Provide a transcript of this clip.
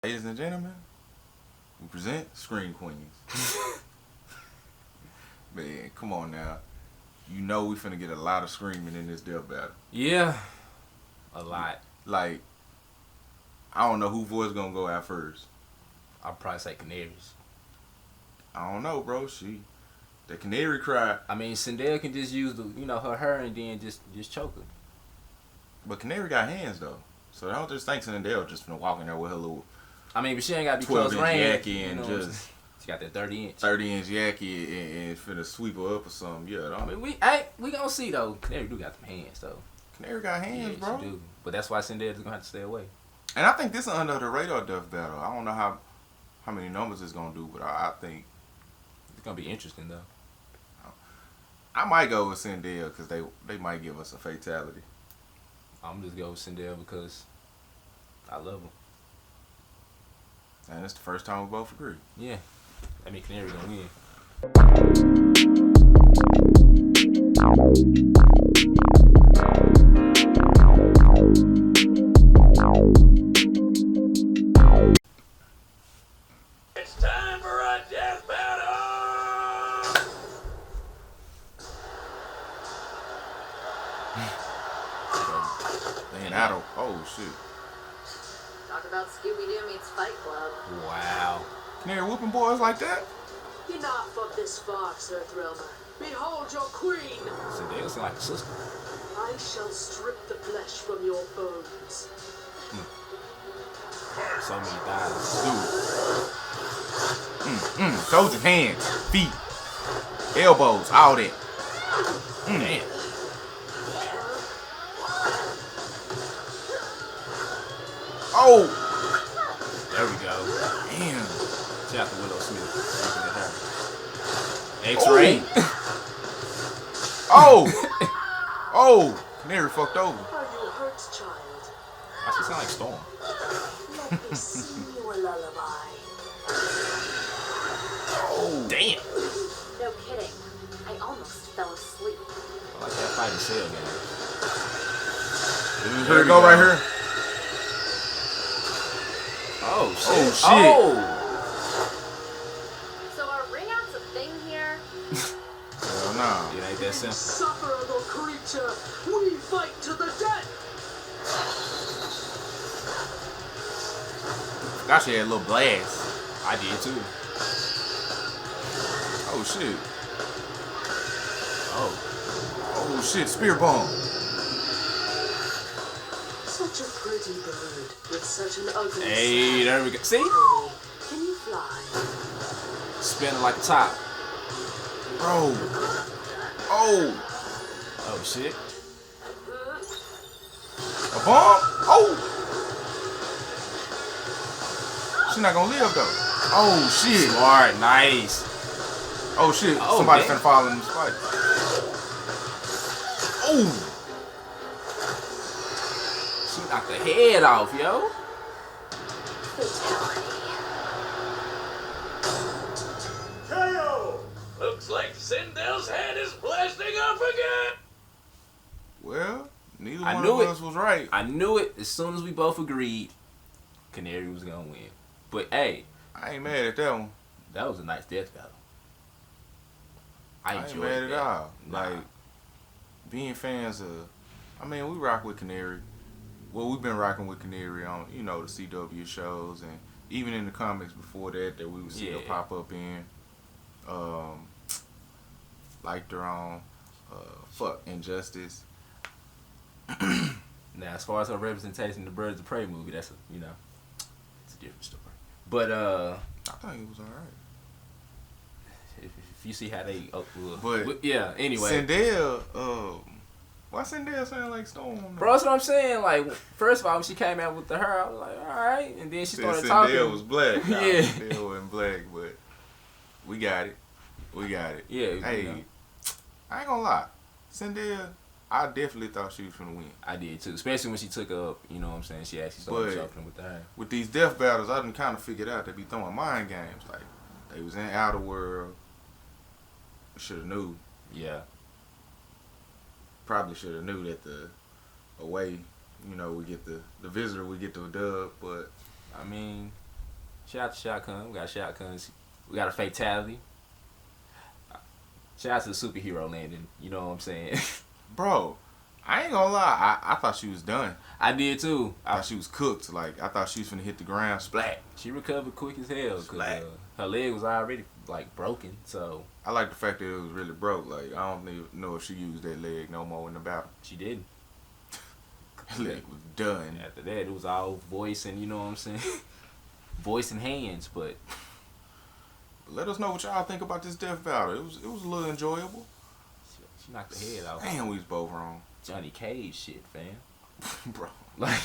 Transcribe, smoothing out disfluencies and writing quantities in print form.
Ladies and gentlemen, we present Scream Queens. Man, come on now. You know we finna get a lot of screaming in this death battle. Yeah, a lot. Like, I don't know who voice gonna go out first. I'll probably say Canaries. I don't know, bro. The Canary cry. I mean, Sindel can just use the, her and then just choke her. But Canary got hands though. So I don't just think Sindel just finna walk in there with her little I mean, but she ain't got to be 12-inch close range. yaki and just she got that 30-inch. 30-inch yaki and finna sweep her up or something. Yeah, I mean, we gonna see though. Canary do got them hands though. Canary got hands, yeah, bro. She do. But that's why Sindel is gonna have to stay away. And I think this is under the radar death battle. I don't know how many numbers it's gonna do, but I think it's gonna be interesting though. I might go with Sindel because they might give us a fatality. I'm just go with Sindel because I love him. And it's the first time we both agree. Yeah. I mean, Canary gonna win. It's time for a death battle! Man, oh shit. Talk about Scooby-Doo meets Fight Club. Wow. Canary whooping boys like that? Enough of this farce, Earthrealmer. Behold your queen! Sindel seem like a sister. I shall strip the flesh from your bones. So many thighs. Dude. Toes and hands, feet, elbows, all that. Damn. Oh! There we go. Damn. Shout out to Willow Smith. X-ray. Oh! Oh! Canary fucked over. Are you hurt, child? Why she sound like Storm? Let me sing you a lullaby. Oh! Damn. No kidding. I almost fell asleep. I like that fighting cell game. Here we go right here. Oh shit. Oh, shit. Oh. So are ring outs a thing here? Hell nah. It ain't that simple. Insufferable creature, we fight to the death! Forgot she had a little blast. I did too. Oh shit. Oh. Oh shit, spear bomb. Such a pretty bird with such an ugly Hey, there we go. See? sound. Can you fly? Spinning like a top. Bro. Oh. Oh shit. A bomb? Oh. She not gonna live though. Oh shit. Smart. Nice. Oh shit. Oh, Somebody damn. finna fall in the fight. Oh. She knocked the head off, yo. Fatality. KO! Looks like Sindel's head is blasting up again! Well, neither I one knew of it. us was right. I knew it as soon as we both agreed Canary was gonna win. But hey, I ain't mad at that one. that was a nice death battle. I I ain't enjoyed mad that. at all. Nah. Like, being fans of, I mean, we rock with Canary. Well, we've been rocking with Canary on, the CW shows and even in the comics before that we would see her Yeah. pop up in. Liked her on Injustice. Now, as far as her representation in the Birds of Prey movie, that's it's a different story. But I think it was alright. if you see how they, But yeah. Anyway, Sindel, why Sindel sound like Storm? though? bro, that's what I'm saying. Like, first of all, when she came out with her, I was like, all right, and then she Said started Sindel talking. was black. Nah, Yeah. Sindel wasn't black, but we got it. Yeah. Hey, I ain't gonna lie. Sindel, I definitely thought she was gonna win. I did too, especially when she took up. You know what I'm saying? She actually started But- talking with the hair. With these death battles, I done kind of figured out they be throwing mind games. Like, they was in Outer World. Should have knew. Yeah. Probably should have knew that the away, we get the visitor, we get the dub. But I mean, Shout out to Shotgun. We got Shotguns. We got a fatality. Shout out to the superhero landing. You know what I'm saying? Bro, I ain't gonna lie. I thought she was done. I did too. I thought she was cooked. Like, I thought she was finna hit the ground. Splat. She recovered quick as hell Splat. because her leg was already like broken. So I like the fact that it was really broke. Like, I don't even know if she used that leg no more in the battle. she didn't. That leg was done. After that, it was all voice and you know what I'm saying, voice and hands. But Let us know what y'all think about this death battle. It was a little enjoyable. she knocked the head off. Damn, we was both wrong. Johnny Cage shit, fam. Bro. Like.